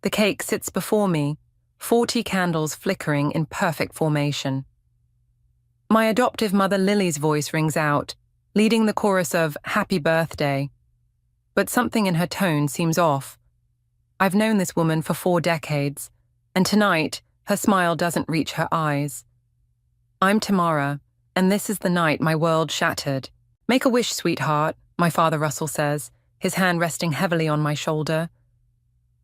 The cake sits before me, 40 candles flickering in perfect formation. My adoptive mother Lily's voice rings out, leading the chorus of "Happy Birthday." But something in her tone seems off. I've known this woman for 4 decades, and tonight her smile doesn't reach her eyes. I'm Tamara, and this is the night my world shattered. "Make a wish, sweetheart," my father Russell says, his hand resting heavily on my shoulder.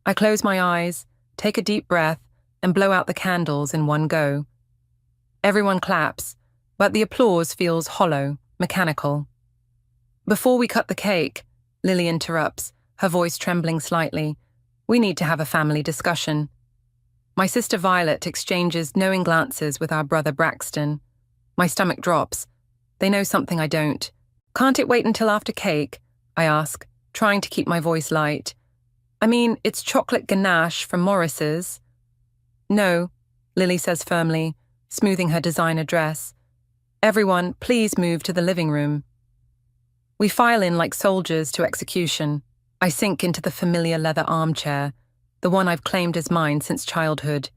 I close my eyes, take a deep breath, and blow out the candles in one go. Everyone claps, but the applause feels hollow, mechanical. "Before we cut the cake," Lily interrupts, her voice trembling slightly, "we need to have a family discussion." My sister Violet exchanges knowing glances with our brother Braxton. My stomach drops. They know something I don't. "Can't it wait until after cake?" I ask, trying to keep my voice light. "I mean, it's chocolate ganache from Morris's." "No," Lily says firmly, smoothing her designer dress. "Everyone, please move to the living room." We file in like soldiers to execution. I sink into the familiar leather armchair, the one I've claimed as mine since childhood.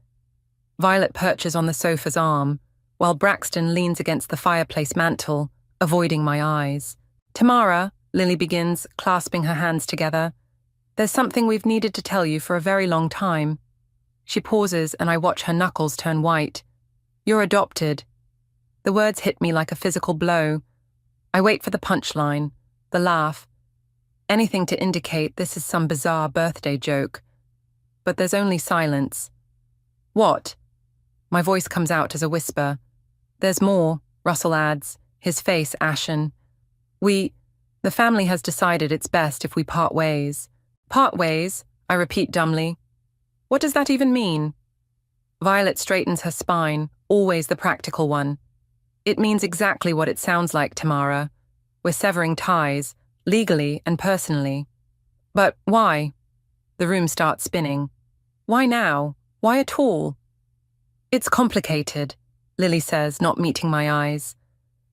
Violet perches on the sofa's arm, while Braxton leans against the fireplace mantel, avoiding my eyes. "Tamara," Lily begins, clasping her hands together, "there's something we've needed to tell you for a very long time." She pauses and I watch her knuckles turn white. "You're adopted." The words hit me like a physical blow. I wait for the punchline, the laugh, anything to indicate this is some bizarre birthday joke. But there's only silence. "What?" My voice comes out as a whisper. "There's more," Russell adds, his face ashen. The family has decided it's best if we part ways." "Part ways?" I repeat dumbly. "What does that even mean?" Violet straightens her spine, always the practical one. "It means exactly what it sounds like, Tamara. We're severing ties, legally and personally." "But why?" The room starts spinning. "Why now? Why at all?" "It's complicated," Lily says, not meeting my eyes.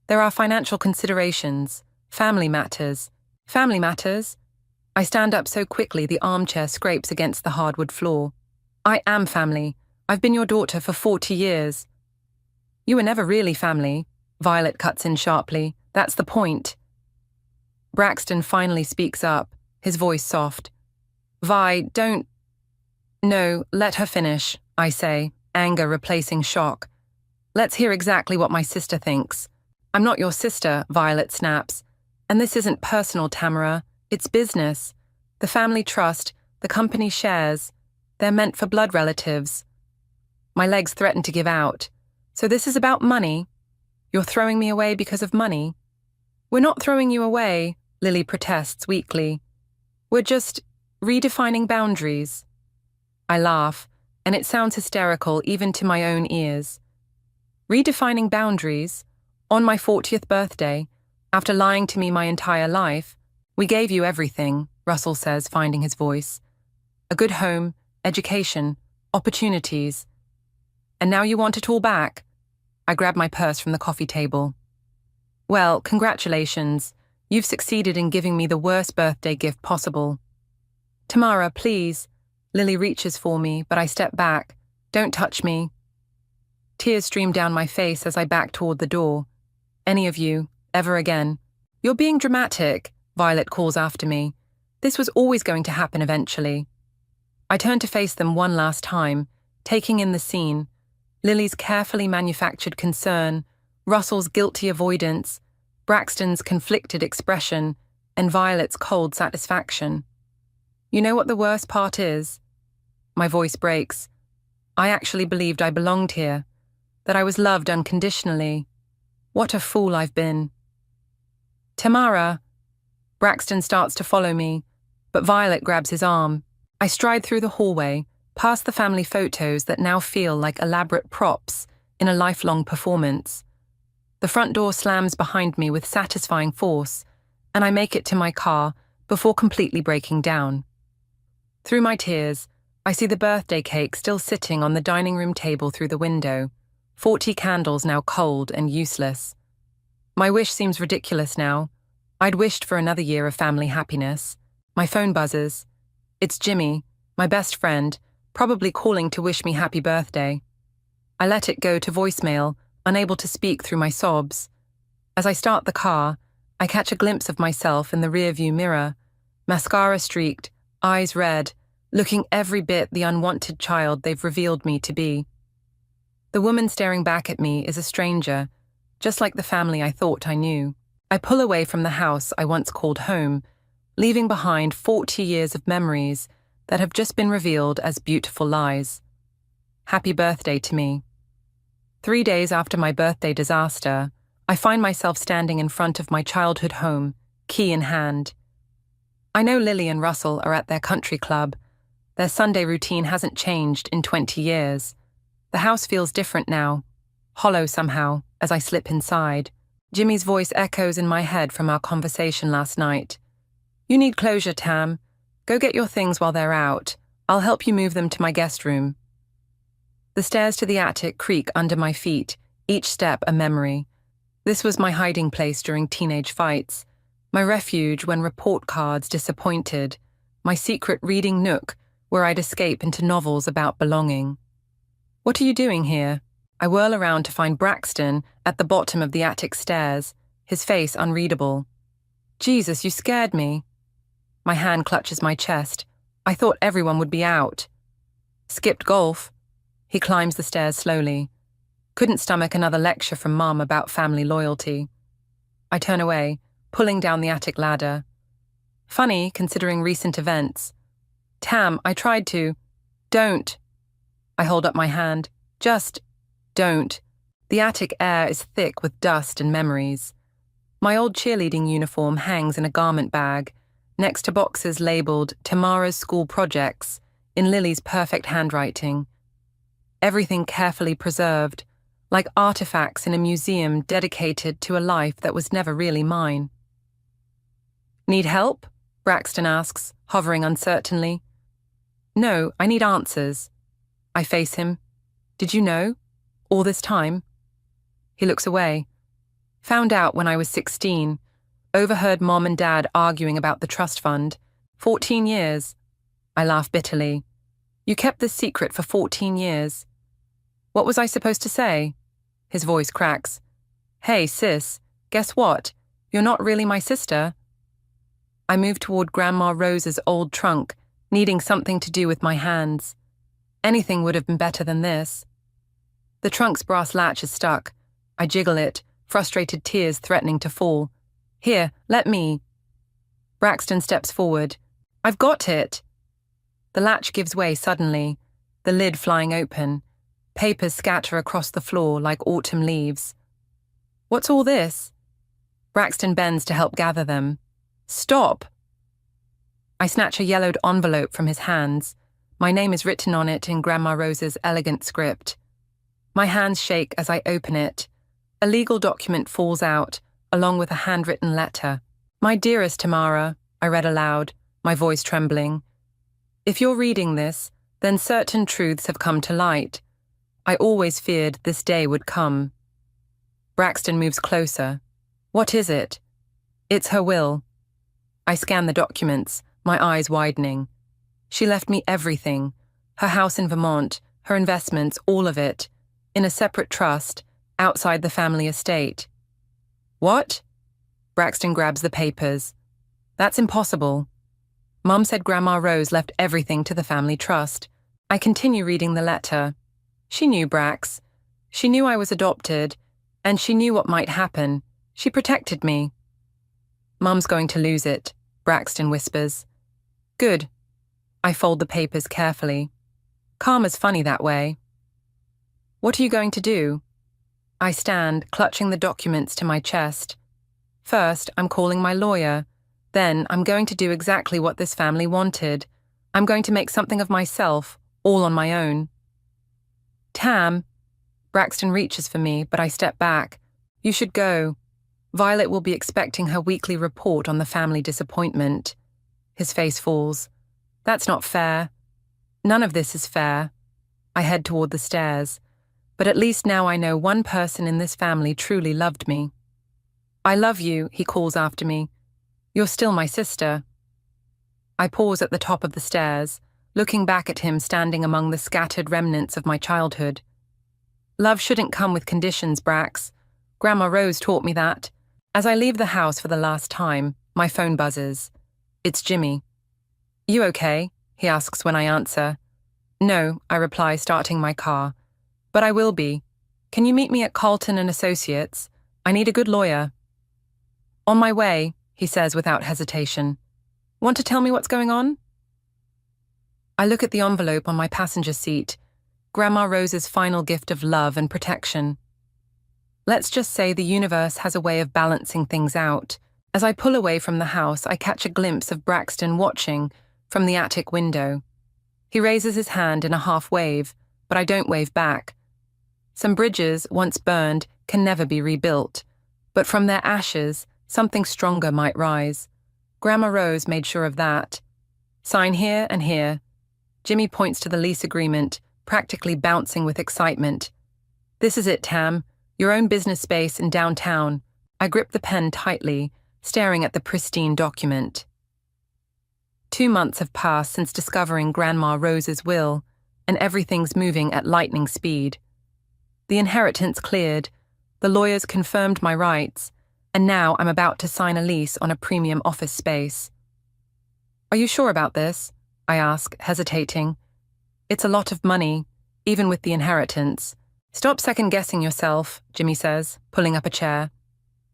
"There are financial considerations, family matters." "Family matters?" I stand up so quickly the armchair scrapes against the hardwood floor. "I am family. I've been your daughter for 40 years. "You were never really family," Violet cuts in sharply. "That's the point." Braxton finally speaks up, his voice soft. "Vi, don't—" "No, let her finish," I say, anger replacing shock. "Let's hear exactly what my sister thinks." "I'm not your sister," Violet snaps. "And this isn't personal, Tamara. It's business. The family trust, the company shares. They're meant for blood relatives." My legs threaten to give out. "So this is about money? You're throwing me away because of money?" "We're not throwing you away," Lily protests weakly. "We're just redefining boundaries." I laugh, and it sounds hysterical even to my own ears. "Redefining boundaries? On my 40th birthday, after lying to me my entire life? We gave you everything," Russell says, finding his voice. "A good home, education, opportunities. And now you want it all back?" I grab my purse from the coffee table. "Well, congratulations. You've succeeded in giving me the worst birthday gift possible." "Tamara, please." Lily reaches for me, but I step back. "Don't touch me." Tears stream down my face as I back toward the door. "Any of you, ever again." "You're being dramatic," Violet calls after me. "This was always going to happen eventually." I turn to face them one last time, taking in the scene. Lily's carefully manufactured concern, Russell's guilty avoidance, Braxton's conflicted expression, and Violet's cold satisfaction. "You know what the worst part is?" My voice breaks. "I actually believed I belonged here, that I was loved unconditionally. What a fool I've been." "Tamara." Braxton starts to follow me, but Violet grabs his arm. I stride through the hallway, past the family photos that now feel like elaborate props in a lifelong performance. The front door slams behind me with satisfying force, and I make it to my car before completely breaking down. Through my tears, I see the birthday cake still sitting on the dining room table through the window, 40 candles now cold and useless. My wish seems ridiculous now. I'd wished for another year of family happiness. My phone buzzes. It's Jimmy, my best friend, probably calling to wish me happy birthday. I let it go to voicemail, unable to speak through my sobs. As I start the car, I catch a glimpse of myself in the rearview mirror, mascara streaked, eyes red, looking every bit the unwanted child they've revealed me to be. The woman staring back at me is a stranger, just like the family I thought I knew. I pull away from the house I once called home, leaving behind 40 years of memories that have just been revealed as beautiful lies. Happy birthday to me. 3 days after my birthday disaster, I find myself standing in front of my childhood home, key in hand. I know Lily and Russell are at their country club. Their Sunday routine hasn't changed in 20 years. The house feels different now, hollow somehow, as I slip inside. Jimmy's voice echoes in my head from our conversation last night. "You need closure, Tam. Go get your things while they're out. I'll help you move them to my guest room." The stairs to the attic creak under my feet, each step a memory. This was my hiding place during teenage fights, my refuge when report cards disappointed, my secret reading nook where I'd escape into novels about belonging. "What are you doing here?" I whirl around to find Braxton at the bottom of the attic stairs, his face unreadable. "Jesus, you scared me." My hand clutches my chest. I thought everyone would be out. "Skipped golf." He climbs the stairs slowly. Couldn't stomach another lecture from Mum about family loyalty. I turn away, pulling down the attic ladder. Funny, considering recent events. "Tam, I tried to." "Don't." I hold up my hand. "Just don't." The attic air is thick with dust and memories. My old cheerleading uniform hangs in a garment bag, next to boxes labelled Tamara's School Projects, in Lily's perfect handwriting. Everything carefully preserved, like artifacts in a museum dedicated to a life that was never really mine. "Need help?" Braxton asks, hovering uncertainly. "No, I need answers." I face him. "Did you know? All this time?" He looks away. "Found out when I was 16. Overheard Mom and Dad arguing about the trust fund. 14 years. I laugh bitterly. "You kept this secret for 14 years. What was I supposed to say?" His voice cracks. "Hey, sis, guess what? You're not really my sister." I move toward Grandma Rose's old trunk, needing something to do with my hands. Anything would have been better than this. The trunk's brass latch is stuck. I jiggle it, frustrated tears threatening to fall. "Here, let me." Braxton steps forward. "I've got it." The latch gives way suddenly, the lid flying open. Papers scatter across the floor like autumn leaves. "What's all this?" Braxton bends to help gather them. "Stop!" I snatch a yellowed envelope from his hands. My name is written on it in Grandma Rose's elegant script. My hands shake as I open it. A legal document falls out, along with a handwritten letter. "My dearest Tamara," I read aloud, my voice trembling. "If you're reading this, then certain truths have come to light. I always feared this day would come." Braxton moves closer. "What is it?" "It's her will." I scan the documents, my eyes widening. She left me everything, her house in Vermont, her investments, all of it, in a separate trust, outside the family estate. "What?" Braxton grabs the papers. "That's impossible." Mum said Grandma Rose left everything to the family trust. I continue reading the letter. She knew Brax. She knew I was adopted, and she knew what might happen. She protected me. "Mum's going to lose it," Braxton whispers. "Good." I fold the papers carefully. Karma's funny that way. "What are you going to do?" I stand, clutching the documents to my chest. First, I'm calling my lawyer. Then, I'm going to do exactly what this family wanted. I'm going to make something of myself, all on my own. "Tam." Braxton reaches for me, but I step back. "You should go. Violet will be expecting her weekly report on the family disappointment." His face falls. "That's not fair." "None of this is fair." I head toward the stairs. But at least now I know one person in this family truly loved me. "I love you," he calls after me. "You're still my sister." I pause at the top of the stairs, looking back at him standing among the scattered remnants of my childhood. Love shouldn't come with conditions, Brax. Grandma Rose taught me that. As I leave the house for the last time, my phone buzzes. It's Jimmy. You okay? He asks when I answer. No, I reply, starting my car. But I will be. Can you meet me at Carlton and Associates? I need a good lawyer. On my way, he says without hesitation. Want to tell me what's going on? I look at the envelope on my passenger seat, Grandma Rose's final gift of love and protection. Let's just say the universe has a way of balancing things out. As I pull away from the house, I catch a glimpse of Braxton watching from the attic window. He raises his hand in a half wave, but I don't wave back. Some bridges, once burned, can never be rebuilt, but from their ashes, something stronger might rise. Grandma Rose made sure of that. Sign here and here. Jimmy points to the lease agreement, practically bouncing with excitement. This is it, Tam. Your own business space in downtown. I grip the pen tightly, staring at the pristine document. 2 months have passed since discovering Grandma Rose's will, and everything's moving at lightning speed. The inheritance cleared, the lawyers confirmed my rights, and now I'm about to sign a lease on a premium office space. Are you sure about this? I ask, hesitating. It's a lot of money, even with the inheritance. Stop second-guessing yourself, Jimmy says, pulling up a chair.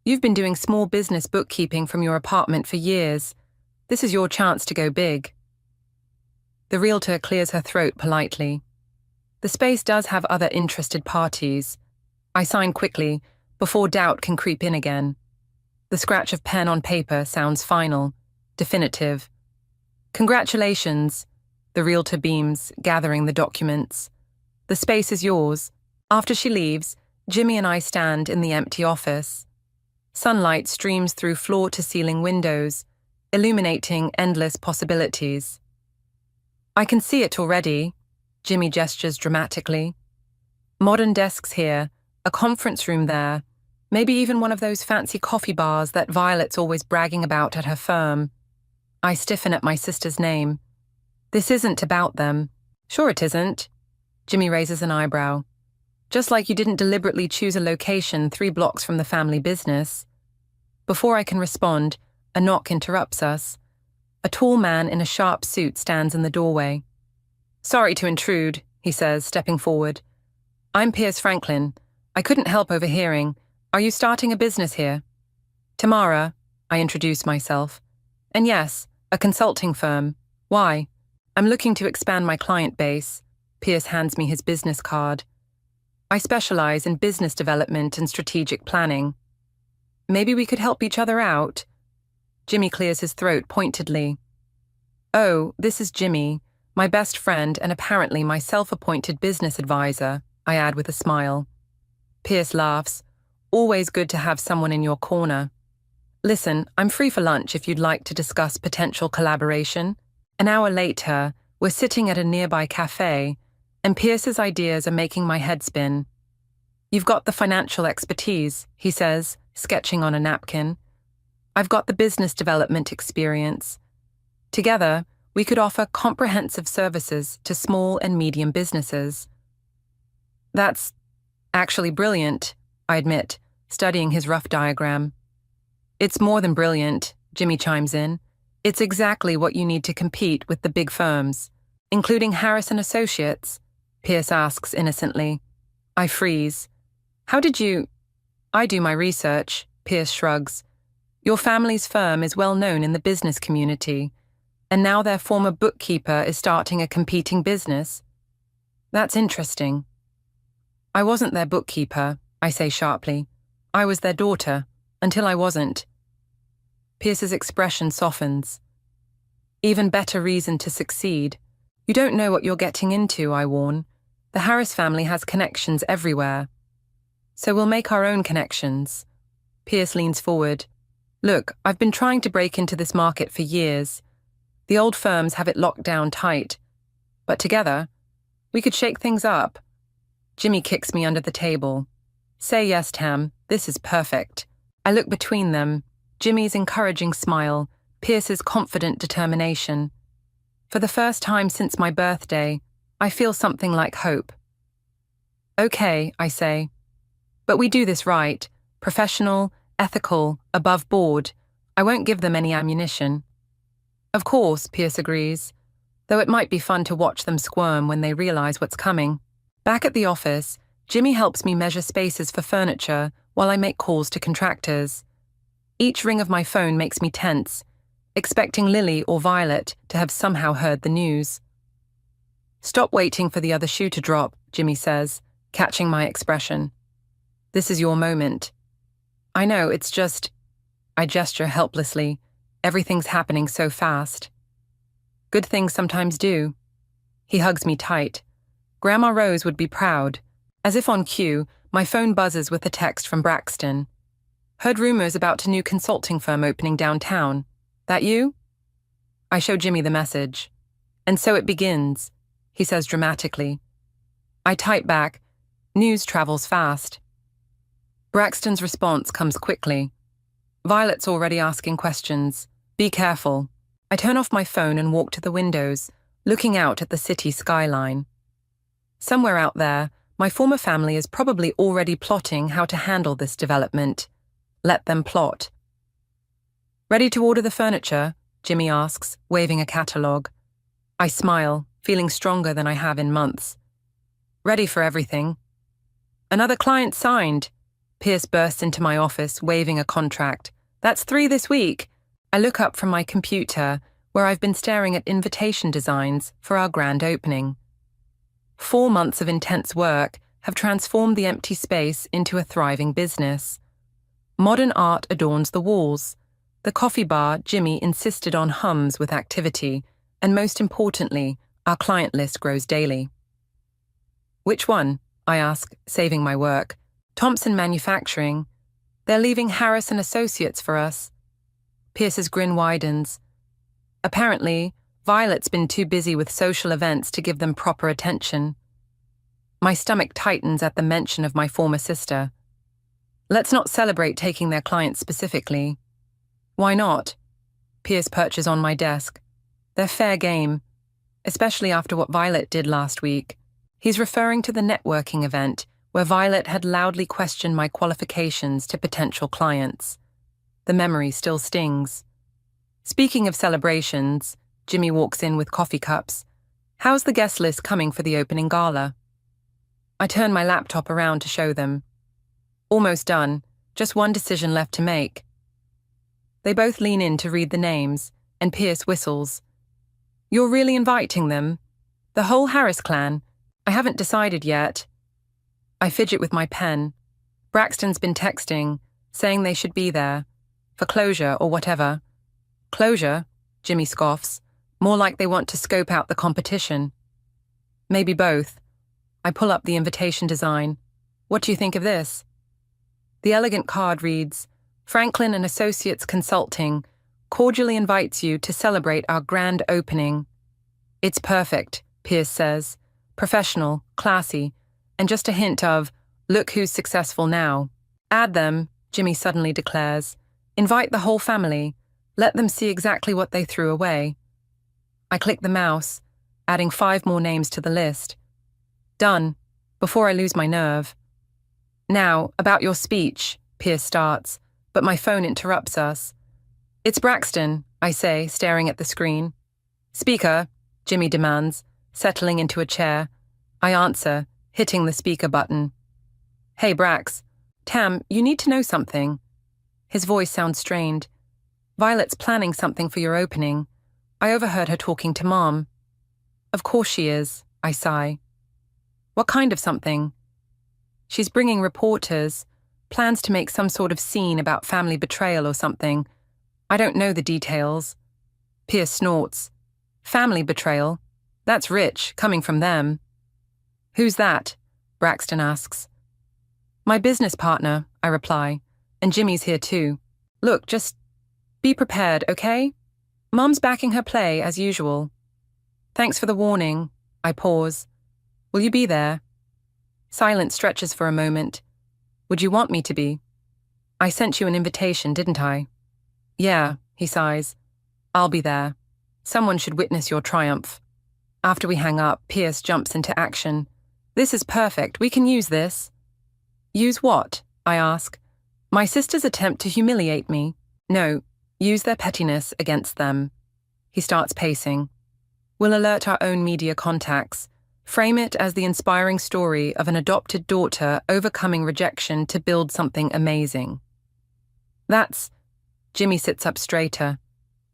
You've been doing small business bookkeeping from your apartment for years. This is your chance to go big. The realtor clears her throat politely. The space does have other interested parties. I sign quickly, before doubt can creep in again. The scratch of pen on paper sounds final, definitive. Congratulations, the realtor beams, gathering the documents. The space is yours. After she leaves, Jimmy and I stand in the empty office. Sunlight streams through floor-to-ceiling windows, illuminating endless possibilities. I can see it already, Jimmy gestures dramatically. Modern desks here, a conference room there, maybe even one of those fancy coffee bars that Violet's always bragging about at her firm. I stiffen at my sister's name. This isn't about them. Sure it isn't. Jimmy raises an eyebrow. Just like you didn't deliberately choose a location 3 blocks from the family business. Before I can respond, a knock interrupts us. A tall man in a sharp suit stands in the doorway. Sorry to intrude, he says, stepping forward. I'm Piers Franklin. I couldn't help overhearing. Are you starting a business here? Tamara, I introduce myself. And yes, a consulting firm. Why? I'm looking to expand my client base. Piers hands me his business card. I specialize in business development and strategic planning. Maybe we could help each other out? Jimmy clears his throat pointedly. Oh, this is Jimmy, my best friend and apparently my self-appointed business advisor, I add with a smile. Piers laughs. Always good to have someone in your corner. Listen, I'm free for lunch if you'd like to discuss potential collaboration. An hour later, we're sitting at a nearby cafe, and Pierce's ideas are making my head spin. You've got the financial expertise, he says, sketching on a napkin. I've got the business development experience. Together, we could offer comprehensive services to small and medium businesses. That's actually brilliant, I admit, studying his rough diagram. It's more than brilliant, Jimmy chimes in. It's exactly what you need to compete with the big firms, including Harris and Associates, Pierce asks innocently. I freeze. How did you... I do my research, Pierce shrugs. Your family's firm is well known in the business community, and now their former bookkeeper is starting a competing business. That's interesting. I wasn't their bookkeeper, I say sharply. I was their daughter, until I wasn't. Pierce's expression softens. Even better reason to succeed. You don't know what you're getting into, I warn. The Harris family has connections everywhere. So we'll make our own connections. Pierce leans forward. Look, I've been trying to break into this market for years. The old firms have it locked down tight. But together, we could shake things up. Jimmy kicks me under the table. Say yes, Tam. This is perfect. I look between them. Jimmy's encouraging smile, Pierce's confident determination. For the first time since my birthday, I feel something like hope. Okay, I say. But we do this right. Professional, ethical, above board. I won't give them any ammunition. Of course, Pierce agrees, though it might be fun to watch them squirm when they realize what's coming. Back at the office, Jimmy helps me measure spaces for furniture while I make calls to contractors. Each ring of my phone makes me tense, expecting Lily or Violet to have somehow heard the news. Stop waiting for the other shoe to drop, Jimmy says, catching my expression. This is your moment. I know, it's just... I gesture helplessly. Everything's happening so fast. Good things sometimes do. He hugs me tight. Grandma Rose would be proud. As if on cue, my phone buzzes with a text from Braxton. Heard rumors about a new consulting firm opening downtown. That you? I show Jimmy the message. And so it begins, he says dramatically. I type back, news travels fast. Braxton's response comes quickly. Violet's already asking questions. Be careful. I turn off my phone and walk to the windows, looking out at the city skyline. Somewhere out there, my former family is probably already plotting how to handle this development. Let them plot. Ready to order the furniture? Jimmy asks, waving a catalogue. I smile, feeling stronger than I have in months. Ready for everything. Another client signed. Pierce bursts into my office, waving a contract. That's 3 this week. I look up from my computer, where I've been staring at invitation designs for our grand opening. 4 months of intense work have transformed the empty space into a thriving business. Modern art adorns the walls. The coffee bar Jimmy insisted on hums with activity, and most importantly, our client list grows daily. Which one? I ask, saving my work. Thompson Manufacturing. They're leaving Harris and Associates for us. Pierce's grin widens. Apparently, Violet's been too busy with social events to give them proper attention. My stomach tightens at the mention of my former sister. Let's not celebrate taking their clients specifically. Why not? Pierce perches on my desk. They're fair game, especially after what Violet did last week. He's referring to the networking event where Violet had loudly questioned my qualifications to potential clients. The memory still stings. Speaking of celebrations, Jimmy walks in with coffee cups. How's the guest list coming for the opening gala? I turn my laptop around to show them. Almost done, just one decision left to make. They both lean in to read the names, and Pierce whistles. You're really inviting them? The whole Harris clan? I haven't decided yet. I fidget with my pen. Braxton's been texting, saying they should be there. For closure or whatever. Closure? Jimmy scoffs. More like they want to scope out the competition. Maybe both. I pull up the invitation design. What do you think of this? The elegant card reads, Franklin and Associates Consulting cordially invites you to celebrate our grand opening. It's perfect, Pierce says. Professional, classy, and just a hint of, look who's successful now. Add them, Jimmy suddenly declares. Invite the whole family. Let them see exactly what they threw away. I click the mouse, adding 5 more names to the list. Done, before I lose my nerve. Now, about your speech, Pierce starts, but my phone interrupts us. It's Braxton, I say, staring at the screen. Speaker, Jimmy demands, settling into a chair. I answer, hitting the speaker button. Hey, Brax. Tam, you need to know something. His voice sounds strained. Violet's planning something for your opening. I overheard her talking to Mom. Of course she is, I sigh. What kind of something? She's bringing reporters, plans to make some sort of scene about family betrayal or something. I don't know the details. Pierce snorts. Family betrayal? That's rich, coming from them. Who's that? Braxton asks. My business partner, I reply, and Jimmy's here too. Look, just be prepared, okay? Mom's backing her play as usual. Thanks for the warning. I pause. Will you be there? Silence stretches for a moment. Would you want me to be? I sent you an invitation, didn't I? Yeah, he sighs. I'll be there. Someone should witness your triumph. After we hang up, Pierce jumps into action. This is perfect. We can use this. Use what? I ask. My sister's attempt to humiliate me. No, use their pettiness against them. He starts pacing. We'll alert our own media contacts. Frame it as the inspiring story of an adopted daughter overcoming rejection to build something amazing. Jimmy sits up straighter.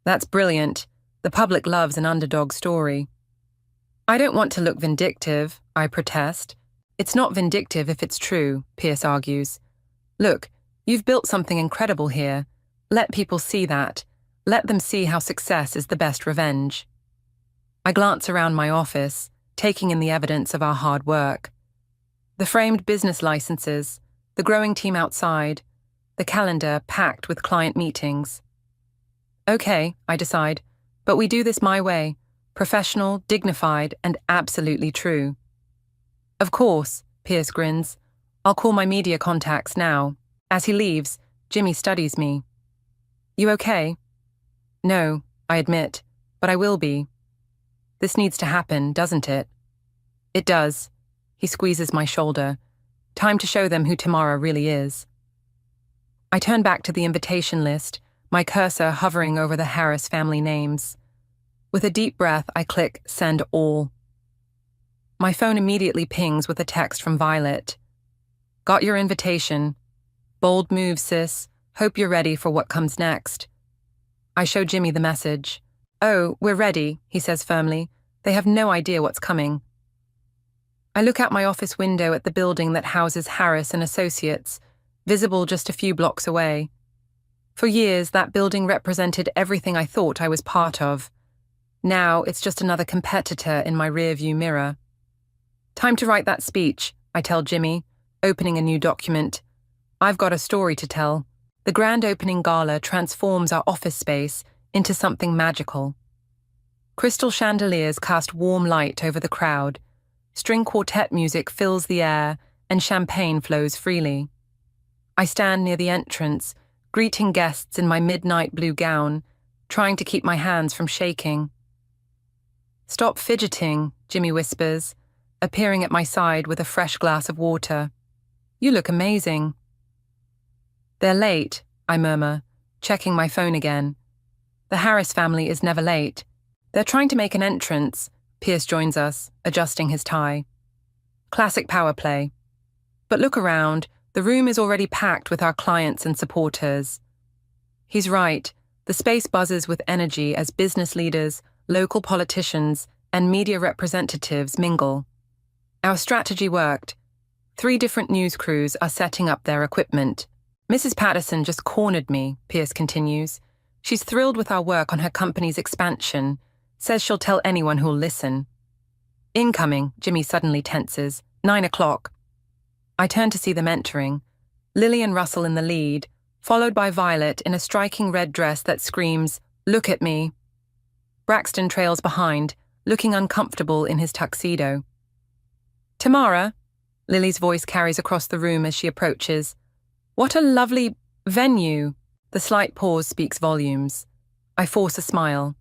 That's brilliant. The public loves an underdog story. I don't want to look vindictive, I protest. It's not vindictive if it's true, Pierce argues. Look, you've built something incredible here. Let people see that. Let them see how success is the best revenge. I glance around my office, taking in the evidence of our hard work. The framed business licenses, the growing team outside, the calendar packed with client meetings. Okay, I decide, but we do this my way, professional, dignified, and absolutely true. Of course, Pierce grins. I'll call my media contacts now. As he leaves, Jimmy studies me. You okay? No, I admit, but I will be. This needs to happen, doesn't it? It does. He squeezes my shoulder. Time to show them who Tamara really is. I turn back to the invitation list, my cursor hovering over the Harris family names. With a deep breath, I click Send All. My phone immediately pings with a text from Violet. Got your invitation. Bold move, sis. Hope you're ready for what comes next. I show Jimmy the message. Oh, we're ready, he says firmly. They have no idea what's coming. I look out my office window at the building that houses Harris and Associates, visible just a few blocks away. For years, that building represented everything I thought I was part of. Now, it's just another competitor in my rearview mirror. Time to write that speech, I tell Jimmy, opening a new document. I've got a story to tell. The grand opening gala transforms our office space into something magical. Crystal chandeliers cast warm light over the crowd. String quartet music fills the air, and champagne flows freely. I stand near the entrance, greeting guests in my midnight blue gown, trying to keep my hands from shaking. Stop fidgeting, Jimmy whispers, appearing at my side with a fresh glass of water. You look amazing. They're late, I murmur, checking my phone again. The Harris family is never late. They're trying to make an entrance. Pierce joins us, adjusting his tie. Classic power play. But look around, the room is already packed with our clients and supporters. He's right, the space buzzes with energy as business leaders, local politicians, and media representatives mingle. Our strategy worked. 3 different news crews are setting up their equipment. Mrs. Patterson just cornered me, Pierce continues. She's thrilled with our work on her company's expansion, says she'll tell anyone who'll listen. Incoming, Jimmy suddenly tenses. 9 o'clock. I turn to see them entering. Lily and Russell in the lead, followed by Violet in a striking red dress that screams, "Look at me." Braxton trails behind, looking uncomfortable in his tuxedo. Tamara, Lily's voice carries across the room as she approaches. What a lovely venue. The slight pause speaks volumes. I force a smile.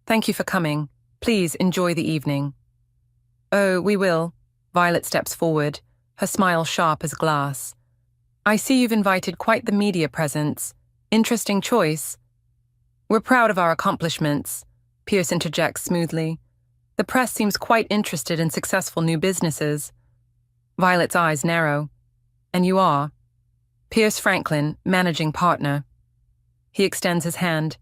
Thank you for coming. Please enjoy the evening. Oh, we will. Violet steps forward, her smile sharp as glass. I see you've invited quite the media presence. Interesting choice. We're proud of our accomplishments, Pierce interjects smoothly. The press seems quite interested in successful new businesses. Violet's eyes narrow. And you are? Pierce Franklin, managing partner. He extends his hand.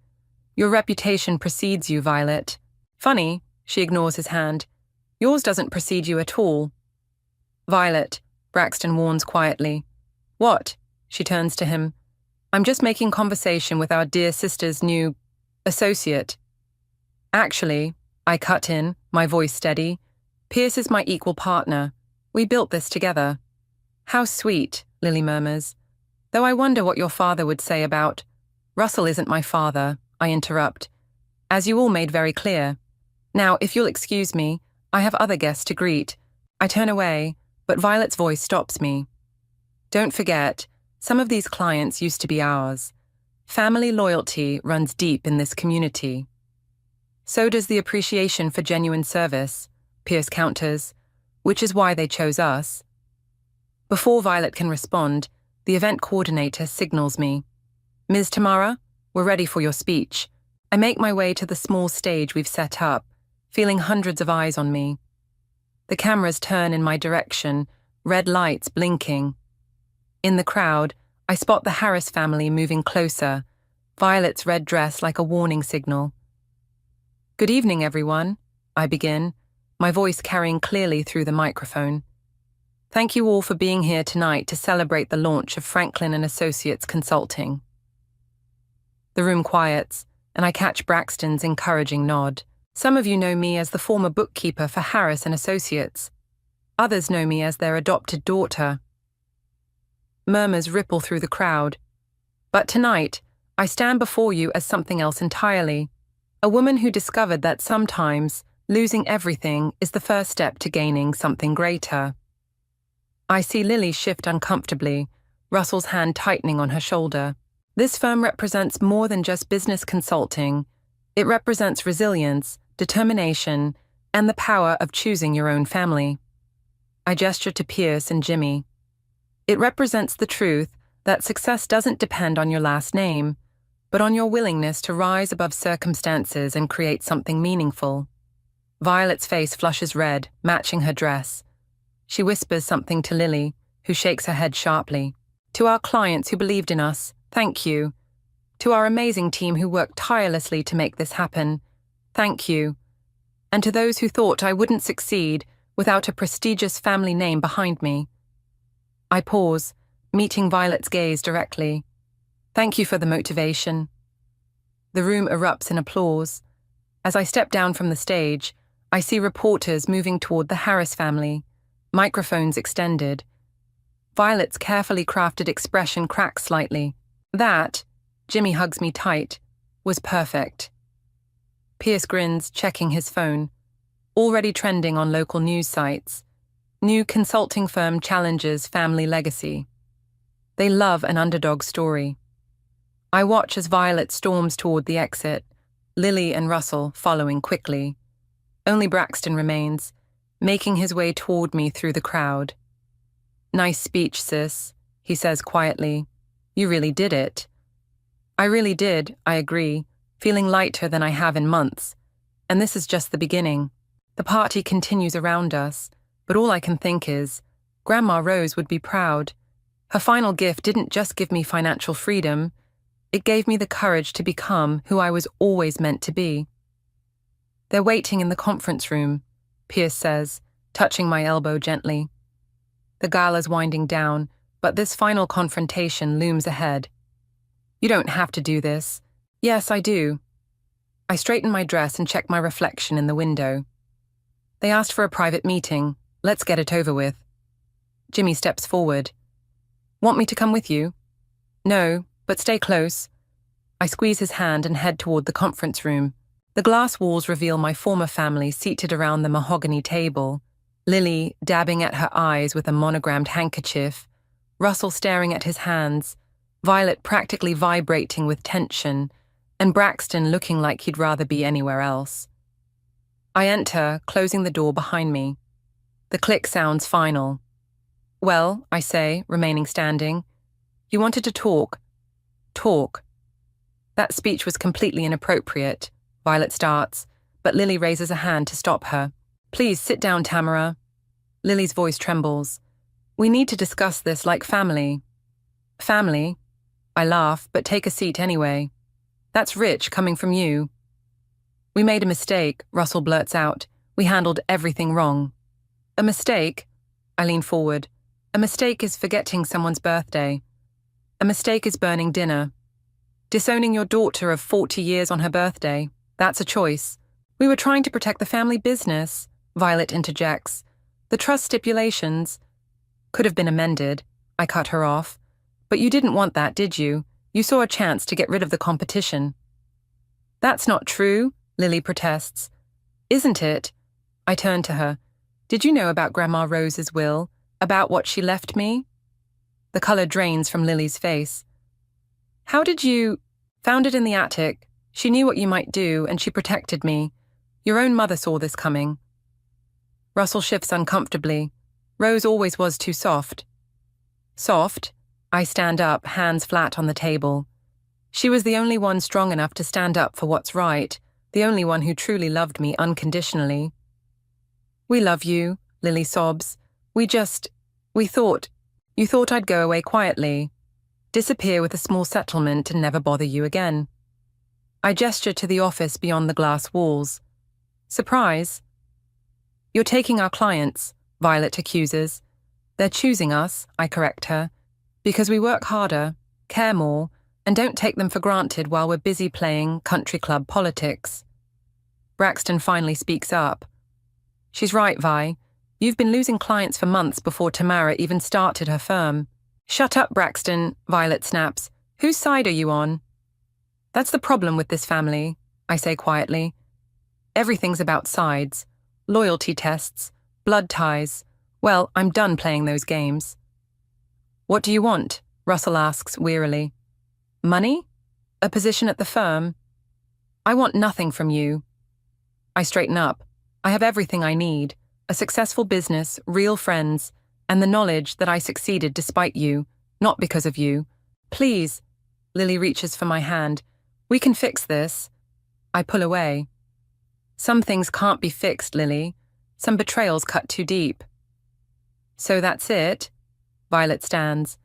Your reputation precedes you, Violet. Funny, she ignores his hand. Yours doesn't precede you at all. Violet, Braxton warns quietly. What? She turns to him. I'm just making conversation with our dear sister's new associate. Actually, I cut in, my voice steady. Pierce is my equal partner. We built this together. How sweet, Lily murmurs. Though I wonder what your father would say about... Russell isn't my father, I interrupt. As you all made very clear. Now, if you'll excuse me, I have other guests to greet. I turn away, but Violet's voice stops me. Don't forget, some of these clients used to be ours. Family loyalty runs deep in this community. So does the appreciation for genuine service, Pierce counters, which is why they chose us. Before Violet can respond, the event coordinator signals me. Ms. Tamara, we're ready for your speech. I make my way to the small stage we've set up, feeling hundreds of eyes on me. The cameras turn in my direction, red lights blinking. In the crowd, I spot the Harris family moving closer, Violet's red dress like a warning signal. Good evening, everyone, I begin, my voice carrying clearly through the microphone. Thank you all for being here tonight to celebrate the launch of Franklin & Associates Consulting. The room quiets, and I catch Braxton's encouraging nod. Some of you know me as the former bookkeeper for Harris & Associates. Others know me as their adopted daughter. Murmurs ripple through the crowd. But tonight, I stand before you as something else entirely. A woman who discovered that sometimes losing everything is the first step to gaining something greater. I see Lily shift uncomfortably, Russell's hand tightening on her shoulder. This firm represents more than just business consulting. It represents resilience, determination, and the power of choosing your own family. I gesture to Pierce and Jimmy. It represents the truth that success doesn't depend on your last name, but on your willingness to rise above circumstances and create something meaningful. Violet's face flushes red, matching her dress. She whispers something to Lily, who shakes her head sharply. To our clients who believed in us, thank you. To our amazing team who worked tirelessly to make this happen, thank you. And to those who thought I wouldn't succeed without a prestigious family name behind me. I pause, meeting Violet's gaze directly. Thank you for the motivation. The room erupts in applause. As I step down from the stage, I see reporters moving toward the Harris family, microphones extended. Violet's carefully crafted expression cracks slightly. That, Jimmy hugs me tight, was perfect. Pierce grins, checking his phone. Already trending on local news sites. New consulting firm challenges family legacy. They love an underdog story. I watch as Violet storms toward the exit, Lily and Russell following quickly. Only Braxton remains, making his way toward me through the crowd. Nice speech, sis, he says quietly. You really did it. I really did, I agree, feeling lighter than I have in months. And this is just the beginning. The party continues around us, but all I can think is, Grandma Rose would be proud. Her final gift didn't just give me financial freedom, it gave me the courage to become who I was always meant to be. They're waiting in the conference room, Pierce says, touching my elbow gently. The gala's winding down, but this final confrontation looms ahead. You don't have to do this. Yes, I do. I straighten my dress and check my reflection in the window. They asked for a private meeting. Let's get it over with. Jimmy steps forward. Want me to come with you? No, but stay close. I squeeze his hand and head toward the conference room. The glass walls reveal my former family seated around the mahogany table, Lily dabbing at her eyes with a monogrammed handkerchief, Russell staring at his hands, Violet practically vibrating with tension, and Braxton looking like he'd rather be anywhere else. I enter, closing the door behind me. The click sounds final. Well, I say, remaining standing, you wanted to talk. Talk. That speech was completely inappropriate. Violet starts, but Lily raises a hand to stop her. Please sit down, Tamara. Lily's voice trembles. We need to discuss this like family. Family? I laugh, but take a seat anyway. That's rich coming from you. We made a mistake, Russell blurts out. We handled everything wrong. A mistake? I lean forward. A mistake is forgetting someone's birthday. A mistake is burning dinner. Disowning your daughter of 40 years on her birthday. That's a choice. We were trying to protect the family business, Violet interjects. The trust stipulations could have been amended. I cut her off. But you didn't want that, did you? You saw a chance to get rid of the competition. That's not true, Lily protests. Isn't it? I turn to her. Did you know about Grandma Rose's will? About what she left me? The color drains from Lily's face. How did you... Found it in the attic, She knew what you might do, and she protected me. Your own mother saw this coming. Russell shifts uncomfortably. Rose always was too soft. Soft? I stand up, hands flat on the table. She was the only one strong enough to stand up for what's right, the only one who truly loved me unconditionally. We love you, Lily sobs. We thought, you thought I'd go away quietly, disappear with a small settlement and never bother you again. I gesture to the office beyond the glass walls. Surprise. You're taking our clients, Violet accuses. They're choosing us, I correct her, because we work harder, care more, and don't take them for granted while we're busy playing country club politics. Braxton finally speaks up. She's right, Vi. You've been losing clients for months before Tamara even started her firm. Shut up, Braxton, Violet snaps. Whose side are you on? That's the problem with this family, I say quietly. Everything's about sides, loyalty tests, blood ties. Well, I'm done playing those games. What do you want? Russell asks wearily. Money? A position at the firm? I want nothing from you. I straighten up. I have everything I need. A successful business, real friends, and the knowledge that I succeeded despite you, not because of you. Please. Lily reaches for my hand. We can fix this. I pull away. Some things can't be fixed, Lily. Some betrayals cut too deep. So that's it? Violet stands.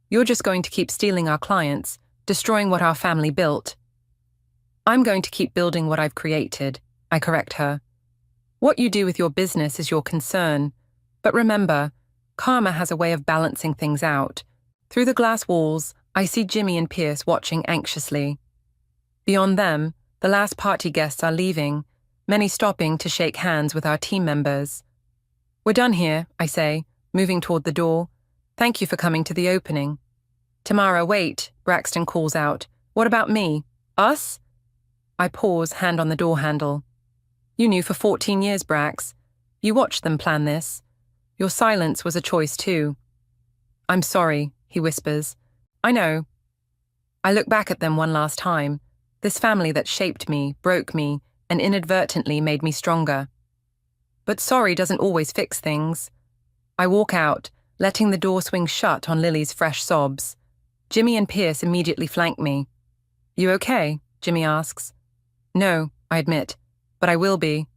You're just going to keep stealing our clients, destroying what our family built. I'm going to keep building what I've created, I correct her. What you do with your business is your concern. But remember, karma has a way of balancing things out. Through the glass walls, I see Jimmy and Pierce watching anxiously. Beyond them, the last party guests are leaving, many stopping to shake hands with our team members. We're done here, I say, moving toward the door. Thank you for coming to the opening. Tamara, wait, Braxton calls out. What about me? Us? I pause, hand on the door handle. You knew for 14 years, Brax. You watched them plan this. Your silence was a choice too. I'm sorry, he whispers. I know. I look back at them one last time. This family that shaped me, broke me, and inadvertently made me stronger. But sorry doesn't always fix things. I walk out, letting the door swing shut on Lily's fresh sobs. Jimmy and Pierce immediately flank me. You okay? Jimmy asks. No, I admit, but I will be.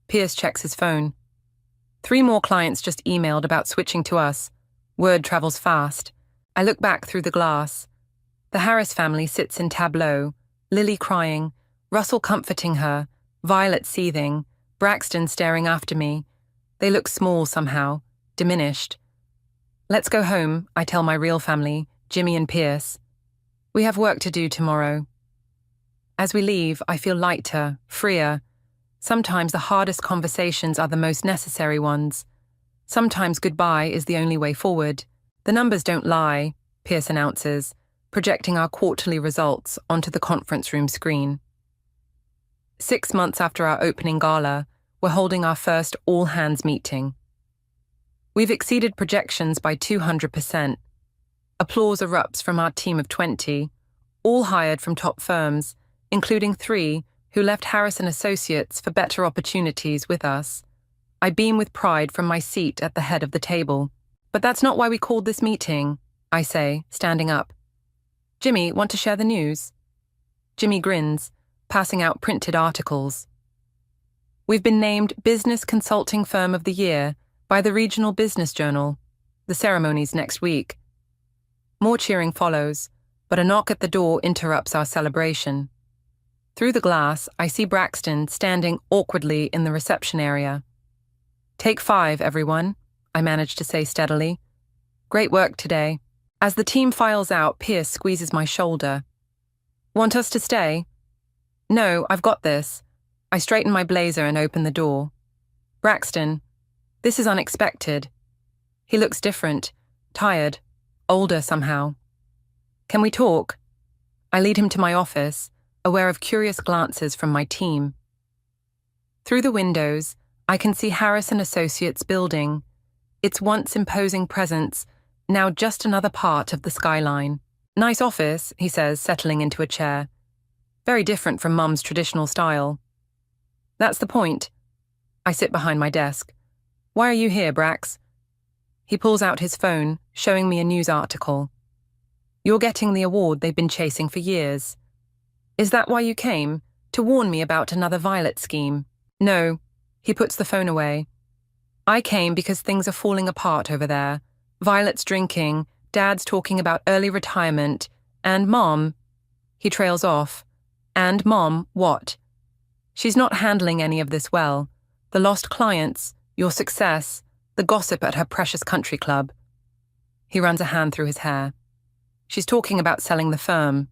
Pierce checks his phone. 3 more clients just emailed about switching to us. Word travels fast. I look back through the glass. The Harris family sits in tableau, Lily crying, Russell comforting her, Violet seething, Braxton staring after me. They look small somehow, diminished. Let's go home, I tell my real family, Jimmy and Pierce. We have work to do tomorrow. As we leave, I feel lighter, freer. Sometimes the hardest conversations are the most necessary ones. Sometimes goodbye is the only way forward. The numbers don't lie, Pierce announces, projecting our quarterly results onto the conference room screen. 6 months after our opening gala, we're holding our first all-hands meeting. We've exceeded projections by 200%. Applause erupts from our team of 20, all hired from top firms, including 3 who left Harris & Associates for better opportunities with us. I beam with pride from my seat at the head of the table. But that's not why we called this meeting, I say, standing up. Jimmy, want to share the news? Jimmy grins, passing out printed articles. We've been named Business Consulting Firm of the Year by the Regional Business Journal. The ceremony's next week. More cheering follows, but a knock at the door interrupts our celebration. Through the glass, I see Braxton standing awkwardly in the reception area. Take 5, everyone, I manage to say steadily. Great work today. As the team files out, Pierce squeezes my shoulder. Want us to stay? No, I've got this. I straighten my blazer and open the door. Braxton, this is unexpected. He looks different, tired, older somehow. Can we talk? I lead him to my office, aware of curious glances from my team. Through the windows, I can see Harris & Associates building, its once imposing presence, now just another part of the skyline. Nice office, he says, settling into a chair. Very different from Mum's traditional style. That's the point. I sit behind my desk. Why are you here, Brax? He pulls out his phone, showing me a news article. You're getting the award they've been chasing for years. Is that why you came? To warn me about another Violet scheme? No. He puts the phone away. I came because things are falling apart over there. Violet's drinking, Dad's talking about early retirement, and Mom... He trails off. And Mom, what? She's not handling any of this well. The lost clients, your success, the gossip at her precious country club. He runs a hand through his hair. She's talking about selling the firm.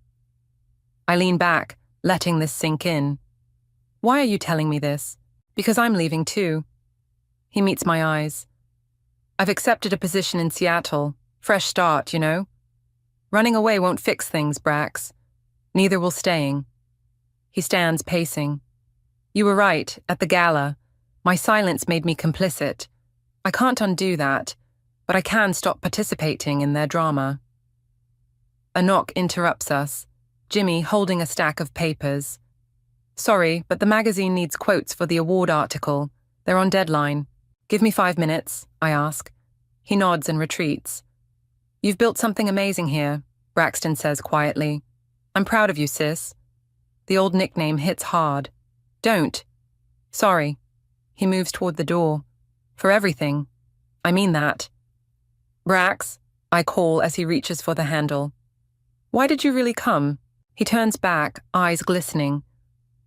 I lean back, letting this sink in. Why are you telling me this? Because I'm leaving too. He meets my eyes. I've accepted a position in Seattle. Fresh start, you know? Running away won't fix things, Brax. Neither will staying. He stands pacing. You were right, at the gala. My silence made me complicit. I can't undo that, but I can stop participating in their drama. A knock interrupts us. Jimmy holding a stack of papers. Sorry, but the magazine needs quotes for the award article. They're on deadline. Give me 5 minutes, I ask. He nods and retreats. You've built something amazing here, Braxton says quietly. I'm proud of you, sis. The old nickname hits hard. Don't. Sorry. He moves toward the door. For everything. I mean that. Brax, I call as he reaches for the handle. Why did you really come? He turns back, eyes glistening.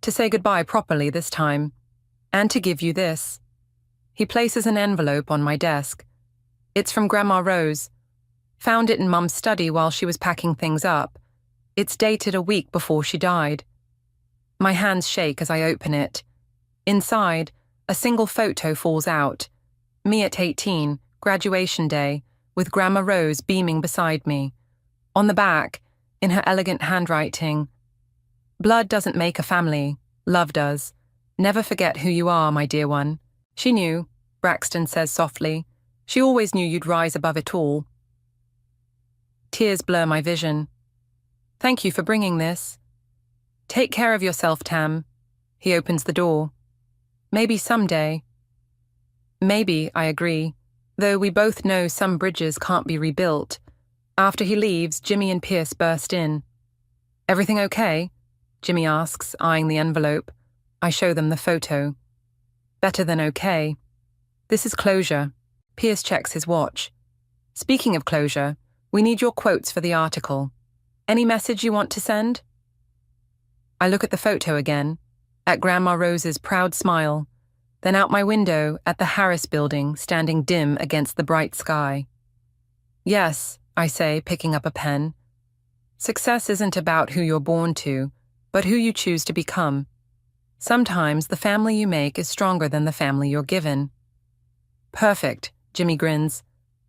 To say goodbye properly this time. And to give you this. He places an envelope on my desk. It's from Grandma Rose. Found it in Mum's study while she was packing things up. It's dated a week before she died. My hands shake as I open it. Inside, a single photo falls out. Me at 18, graduation day, with Grandma Rose beaming beside me. On the back, in her elegant handwriting, blood doesn't make a family, love does. Never forget who you are, my dear one. She knew, Braxton says softly. She always knew you'd rise above it all. Tears blur my vision. Thank you for bringing this. Take care of yourself, Tam. He opens the door. Maybe someday. Maybe, I agree, though we both know some bridges can't be rebuilt. After he leaves, Jimmy and Pierce burst in. Everything okay? Jimmy asks, eyeing the envelope. I show them the photo. Better than okay. This is closure. Pierce checks his watch. Speaking of closure, we need your quotes for the article. Any message you want to send? I look at the photo again, at Grandma Rose's proud smile, then out my window at the Harris building standing dim against the bright sky. Yes, I say, picking up a pen. Success isn't about who you're born to, but who you choose to become. Sometimes the family you make is stronger than the family you're given. Perfect, Jimmy grins.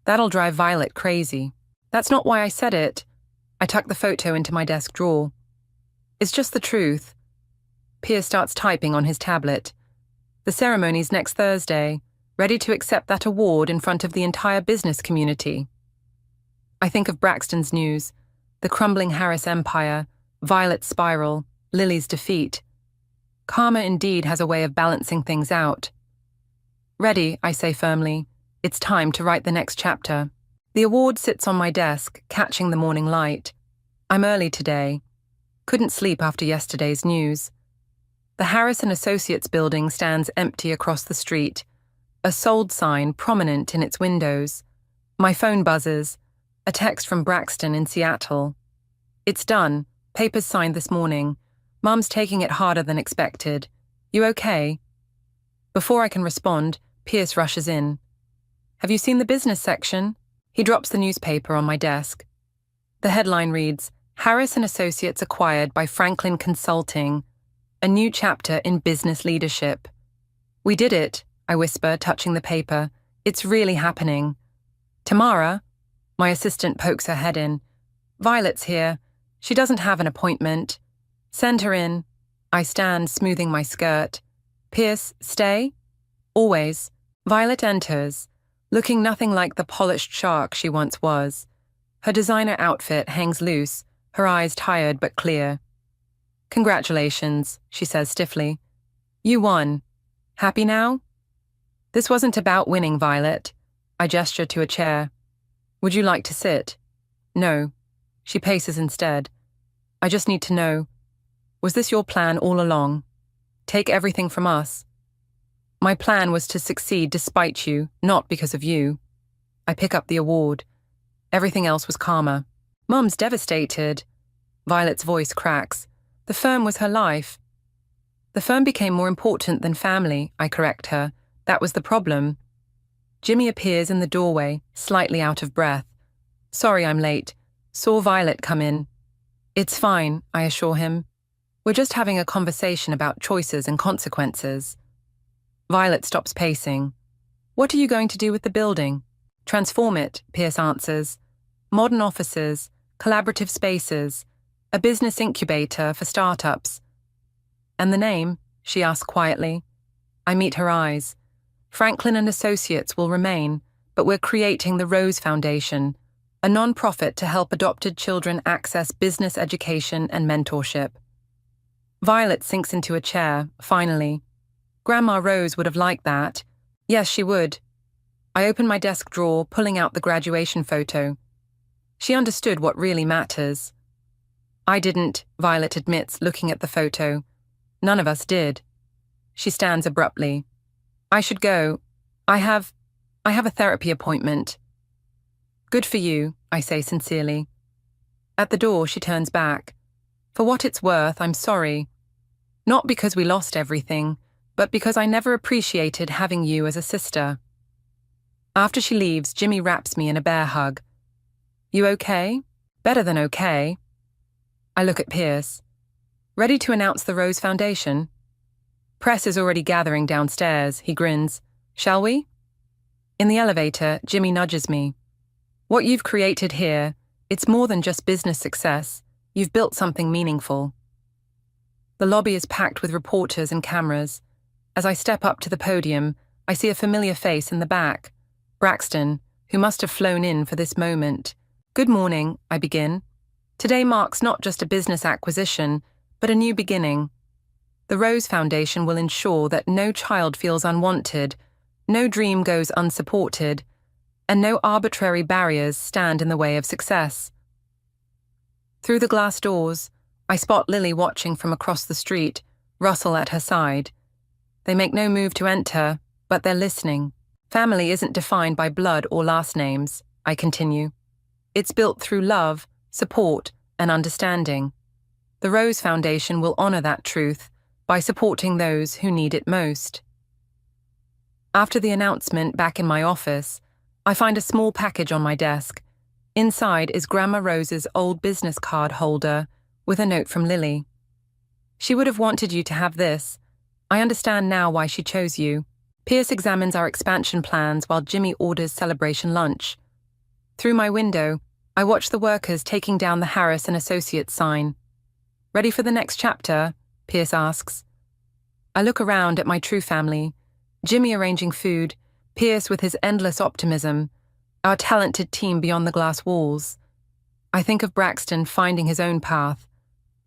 That'll drive Violet crazy. That's not why I said it. I tuck the photo into my desk drawer. It's just the truth. Pierce starts typing on his tablet. The ceremony's next Thursday, ready to accept that award in front of the entire business community. I think of Braxton's news, the crumbling Harris empire, Violet's spiral, Lily's defeat. Karma indeed has a way of balancing things out. Ready, I say firmly. It's time to write the next chapter. The award sits on my desk, catching the morning light. I'm early today. Couldn't sleep after yesterday's news. The Harris & Associates building stands empty across the street, a sold sign prominent in its windows. My phone buzzes, a text from Braxton in Seattle. It's done, papers signed this morning. Mum's taking it harder than expected. You okay? Before I can respond, Pierce rushes in. Have you seen the business section? He drops the newspaper on my desk. The headline reads, Harris & Associates acquired by Franklin Consulting, a new chapter in business leadership. We did it, I whisper, touching the paper. It's really happening. Tamara? My assistant pokes her head in. Violet's here. She doesn't have an appointment. Send her in. I stand, smoothing my skirt. Pierce, stay? Always. Violet enters, looking nothing like the polished shark she once was. Her designer outfit hangs loose, her eyes tired but clear. Congratulations, she says stiffly. You won. Happy now? This wasn't about winning, Violet. I gesture to a chair. Would you like to sit? No. She paces instead. I just need to know, was this your plan all along? Take everything from us. My plan was to succeed despite you, not because of you. I pick up the award. Everything else was karma. Mum's devastated. Violet's voice cracks. The firm was her life. The firm became more important than family, I correct her. That was the problem. Jimmy appears in the doorway, slightly out of breath. Sorry I'm late. Saw Violet come in. It's fine, I assure him. We're just having a conversation about choices and consequences. Violet stops pacing. What are you going to do with the building? Transform it, Pierce answers. Modern offices, collaborative spaces, a business incubator for startups. And the name? She asks quietly. I meet her eyes. Franklin and Associates will remain, but we're creating the Rose Foundation, a non-profit to help adopted children access business education and mentorship. Violet sinks into a chair, finally. Grandma Rose would have liked that. Yes, she would. I open my desk drawer, pulling out the graduation photo. She understood what really matters. I didn't, Violet admits, looking at the photo. None of us did. She stands abruptly. I should go. I have a therapy appointment. Good for you, I say sincerely. At the door, she turns back. For what it's worth, I'm sorry. Not because we lost everything, but because I never appreciated having you as a sister. After she leaves, Jimmy wraps me in a bear hug. You okay? Better than okay. I look at Pierce. Ready to announce the Rose Foundation? Press is already gathering downstairs, he grins. Shall we? In the elevator, Jimmy nudges me. What you've created here, it's more than just business success. You've built something meaningful. The lobby is packed with reporters and cameras. As I step up to the podium, I see a familiar face in the back. Braxton, who must have flown in for this moment. Good morning, I begin. Today marks not just a business acquisition, but a new beginning. The Rose Foundation will ensure that no child feels unwanted, no dream goes unsupported, and no arbitrary barriers stand in the way of success. Through the glass doors, I spot Lily watching from across the street, Russell at her side. They make no move to enter, but they're listening. Family isn't defined by blood or last names, I continue. It's built through love, support, and understanding. The Rose Foundation will honor that truth by supporting those who need it most. After the announcement back in my office, I find a small package on my desk. Inside is Grandma Rose's old business card holder with a note from Lily. She would have wanted you to have this. I understand now why she chose you. Pierce examines our expansion plans while Jimmy orders celebration lunch. Through my window, I watch the workers taking down the Harris and Associates sign. Ready for the next chapter? Pierce asks. I look around at my true family. Jimmy arranging food, Pierce with his endless optimism, our talented team beyond the glass walls. I think of Braxton finding his own path,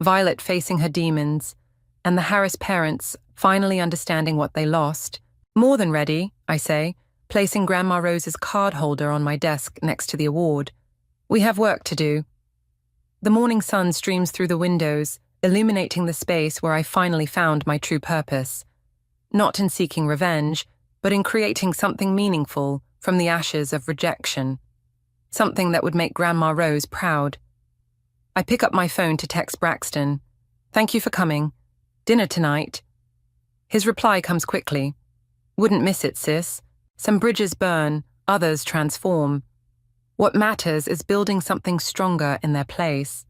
Violet facing her demons, and the Harris parents finally understanding what they lost. More than ready, I say, placing Grandma Rose's card holder on my desk next to the award. We have work to do. The morning sun streams through the windows, illuminating the space where I finally found my true purpose. Not in seeking revenge, but in creating something meaningful from the ashes of rejection. Something that would make Grandma Rose proud. I pick up my phone to text Braxton. Thank you for coming. Dinner tonight. His reply comes quickly. Wouldn't miss it, sis. Some bridges burn, others transform. What matters is building something stronger in their place.